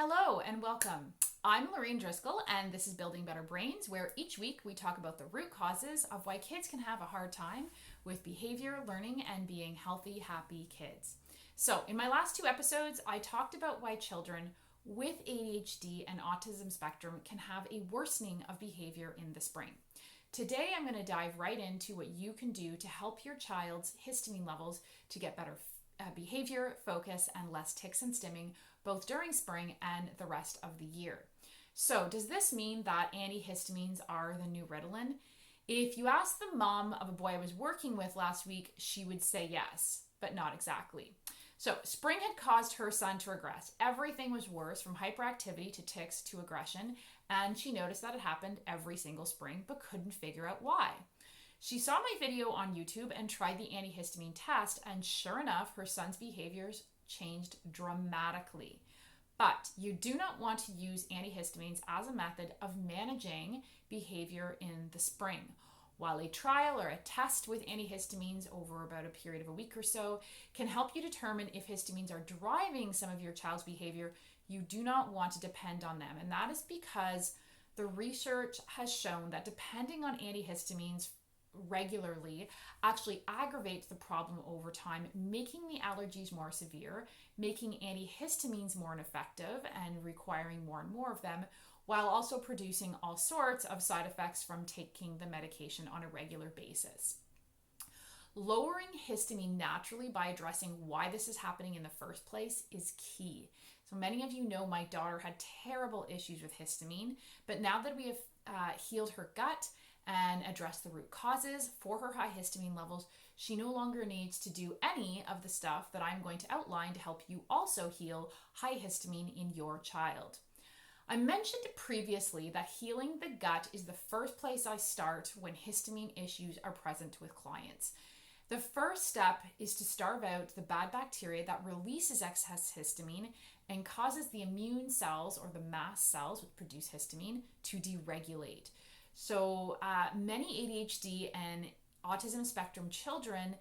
Hello and welcome. I'm Lorraine Driscoll and this is Building Better Brains, where each week we talk about the root causes of why kids can have a hard time with behavior, learning, and being healthy, happy kids. So in my last two episodes, I talked about why children with ADHD and autism spectrum can have a worsening of behavior in the spring. Today, I'm going to dive right into what you can do to help your child's histamine levels to get better behavior, focus, and less tics and stimming, both during spring and the rest of the year. So does this mean that antihistamines are the new Ritalin? If you ask the mom of a boy I was working with last week, she would say yes, but not exactly. So spring had caused her son to regress. Everything was worse, from hyperactivity to tics to aggression, and she noticed that it happened every single spring but couldn't figure out why. She saw my video on YouTube and tried the antihistamine test, and sure enough, her son's behaviors changed dramatically. But you do not want to use antihistamines as a method of managing behavior in the spring. While a trial or a test with antihistamines over about a period of a week or so can help you determine if histamines are driving some of your child's behavior, you do not want to depend on them. And that is because the research has shown that depending on antihistamines regularly actually aggravates the problem over time, making the allergies more severe, making antihistamines more ineffective and requiring more and more of them, while also producing all sorts of side effects from taking the medication on a regular basis. Lowering histamine naturally by addressing why this is happening in the first place is key. So many of you know my daughter had terrible issues with histamine, but now that we have healed her gut and addressed the root causes for her high histamine levels, she no longer needs to do any of the stuff that I'm going to outline to help you also heal high histamine in your child. I mentioned previously that healing the gut is the first place I start when histamine issues are present with clients. The first step is to starve out the bad bacteria that releases excess histamine and causes the immune cells, or the mast cells which produce histamine, to deregulate. So many ADHD and autism spectrum children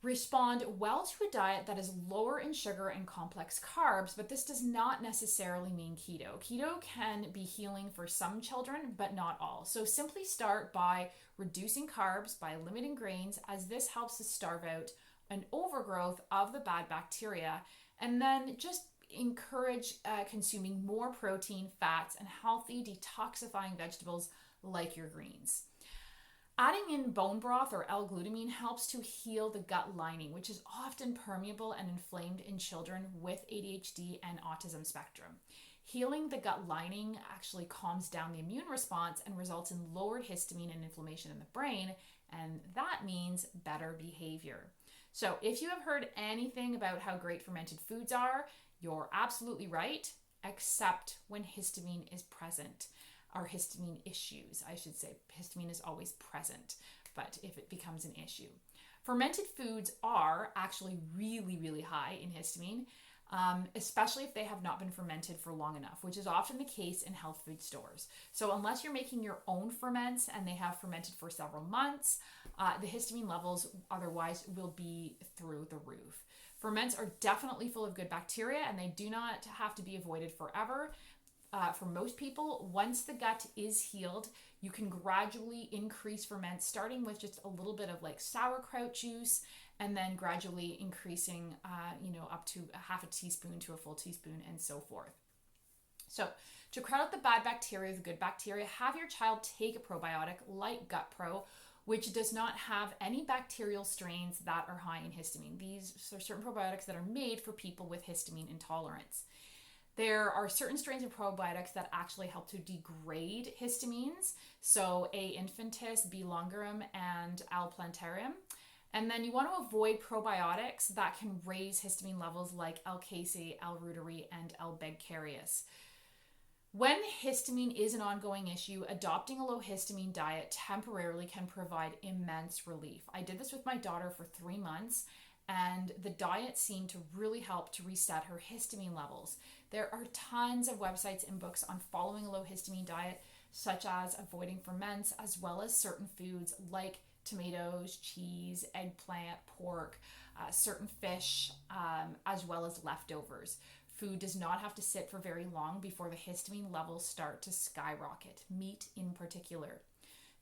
respond well to a diet that is lower in sugar and complex carbs, but this does not necessarily mean keto. Keto can be healing for some children, but not all. So simply start by reducing carbs, by limiting grains, as this helps to starve out an overgrowth of the bad bacteria, and then just encourage consuming more protein, fats, and healthy detoxifying vegetables like your greens. Adding in bone broth or L-glutamine helps to heal the gut lining, which is often permeable and inflamed in children with ADHD and autism spectrum. Healing the gut lining actually calms down the immune response and results in lowered histamine and inflammation in the brain, and that means better behavior. So if you have heard anything about how great fermented foods are, you're absolutely right, except when histamine is present, or histamine issues, I should say. Histamine is always present, but if it becomes an issue. Fermented foods are actually really, really high in histamine, especially if they have not been fermented for long enough, which is often the case in health food stores. So unless you're making your own ferments and they have fermented for several months, the histamine levels otherwise will be through the roof. Ferments are definitely full of good bacteria, and they do not have to be avoided forever. For most people, once the gut is healed, you can gradually increase ferments, starting with just a little bit of like sauerkraut juice, and then gradually increasing, up to a half a teaspoon to a full teaspoon, and so forth. So to crowd out the bad bacteria, the good bacteria, have your child take a probiotic like Gut Pro, which does not have any bacterial strains that are high in histamine. These are certain probiotics that are made for people with histamine intolerance. There are certain strains of probiotics that actually help to degrade histamines, so A. infantis, B. longerum, and L. plantarum. And then you want to avoid probiotics that can raise histamine levels like L. casei, L. reuteri, and L. begkerius. When histamine is an ongoing issue, adopting a low histamine diet temporarily can provide immense relief. I did this with my daughter for 3 months, and the diet seemed to really help to reset her histamine levels. There are tons of websites and books on following a low histamine diet, such as avoiding ferments, as well as certain foods like tomatoes, cheese, eggplant, pork, certain fish, as well as leftovers. Food does not have to sit for very long before the histamine levels start to skyrocket, meat in particular.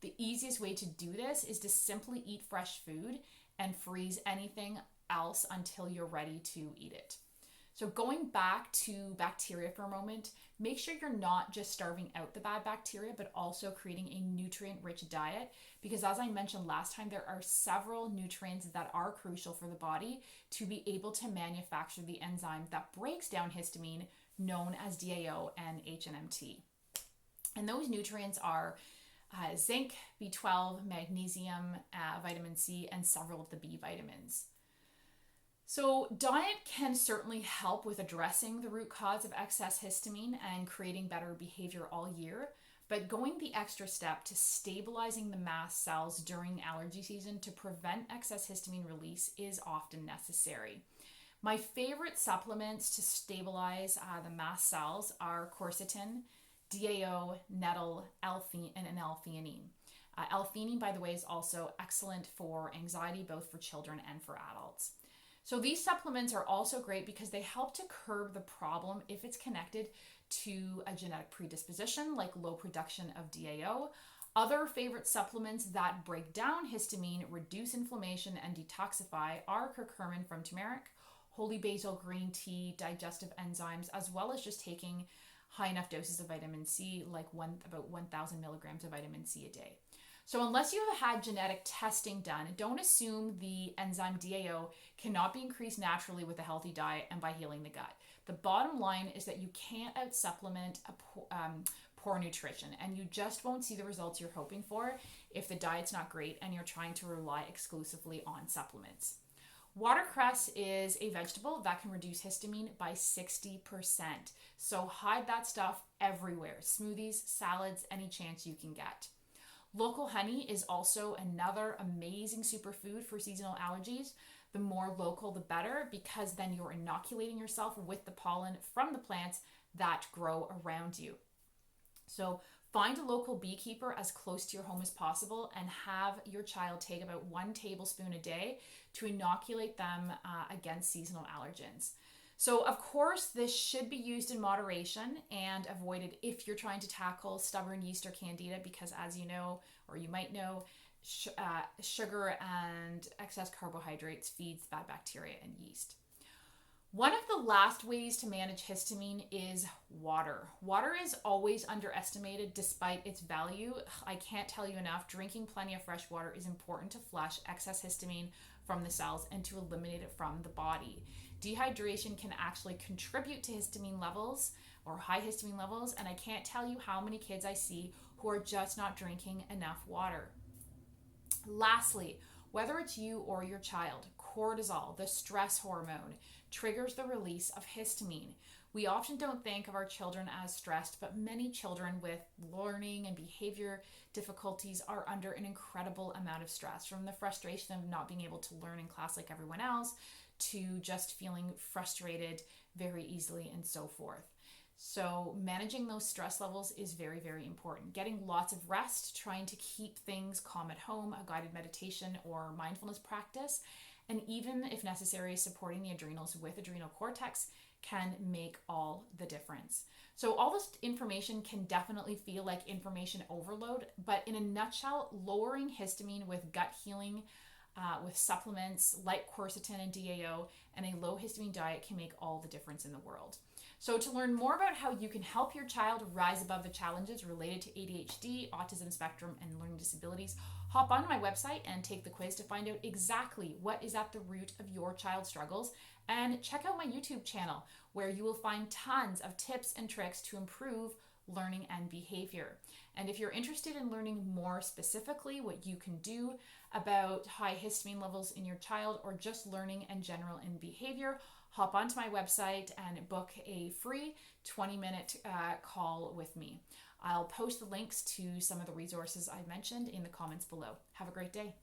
The easiest way to do this is to simply eat fresh food and freeze anything else until you're ready to eat it. So going back to bacteria for a moment, make sure you're not just starving out the bad bacteria, but also creating a nutrient-rich diet, because as I mentioned last time, there are several nutrients that are crucial for the body to be able to manufacture the enzyme that breaks down histamine, known as DAO and HNMT. And those nutrients are zinc, B12, magnesium, vitamin C, and several of the B vitamins. So diet can certainly help with addressing the root cause of excess histamine and creating better behavior all year, but going the extra step to stabilizing the mast cells during allergy season to prevent excess histamine release is often necessary. My favorite supplements to stabilize the mast cells are quercetin, DAO, nettle, and L-theanine. L-theanine, by the way, is also excellent for anxiety, both for children and for adults. So these supplements are also great because they help to curb the problem if it's connected to a genetic predisposition like low production of DAO. Other favorite supplements that break down histamine, reduce inflammation, and detoxify are curcumin from turmeric, holy basil green tea, digestive enzymes, as well as just taking high enough doses of vitamin C, like about 1,000 milligrams of vitamin C a day. So unless you have had genetic testing done, don't assume the enzyme DAO cannot be increased naturally with a healthy diet and by healing the gut. The bottom line is that you can't out-supplement poor nutrition, and you just won't see the results you're hoping for if the diet's not great and you're trying to rely exclusively on supplements. Watercress is a vegetable that can reduce histamine by 60%. So hide that stuff everywhere. Smoothies, salads, any chance you can get. Local honey is also another amazing superfood for seasonal allergies. The more local, the better, because then you're inoculating yourself with the pollen from the plants that grow around you. So find a local beekeeper as close to your home as possible and have your child take about 1 tablespoon a day to inoculate them against seasonal allergens. So of course, this should be used in moderation and avoided if you're trying to tackle stubborn yeast or candida, because as you know, or you might know, sugar and excess carbohydrates feeds bad bacteria and yeast. One of the last ways to manage histamine is water. Water is always underestimated despite its value. I can't tell you enough, drinking plenty of fresh water is important to flush excess histamine from the cells and to eliminate it from the body. Dehydration can actually contribute to histamine levels or high histamine levels, and I can't tell you how many kids I see who are just not drinking enough water. Lastly, whether it's you or your child, cortisol, the stress hormone, triggers the release of histamine. We often don't think of our children as stressed, but many children with learning and behavior difficulties are under an incredible amount of stress, from the frustration of not being able to learn in class like everyone else to just feeling frustrated very easily and so forth. So managing those stress levels is very, very important. Getting lots of rest, trying to keep things calm at home, a guided meditation or mindfulness practice, and even if necessary, supporting the adrenals with adrenal cortex can make all the difference. So all this information can definitely feel like information overload, but in a nutshell, lowering histamine with gut healing, with supplements like quercetin and DAO, and a low histamine diet can make all the difference in the world. So to learn more about how you can help your child rise above the challenges related to ADHD, autism spectrum, and learning disabilities, hop onto my website and take the quiz to find out exactly what is at the root of your child's struggles. And check out my YouTube channel, where you will find tons of tips and tricks to improve learning and behavior. And if you're interested in learning more specifically what you can do about high histamine levels in your child, or just learning in general in behavior, hop onto my website and book a free 20-minute call with me. I'll post the links to some of the resources I mentioned in the comments below. Have a great day.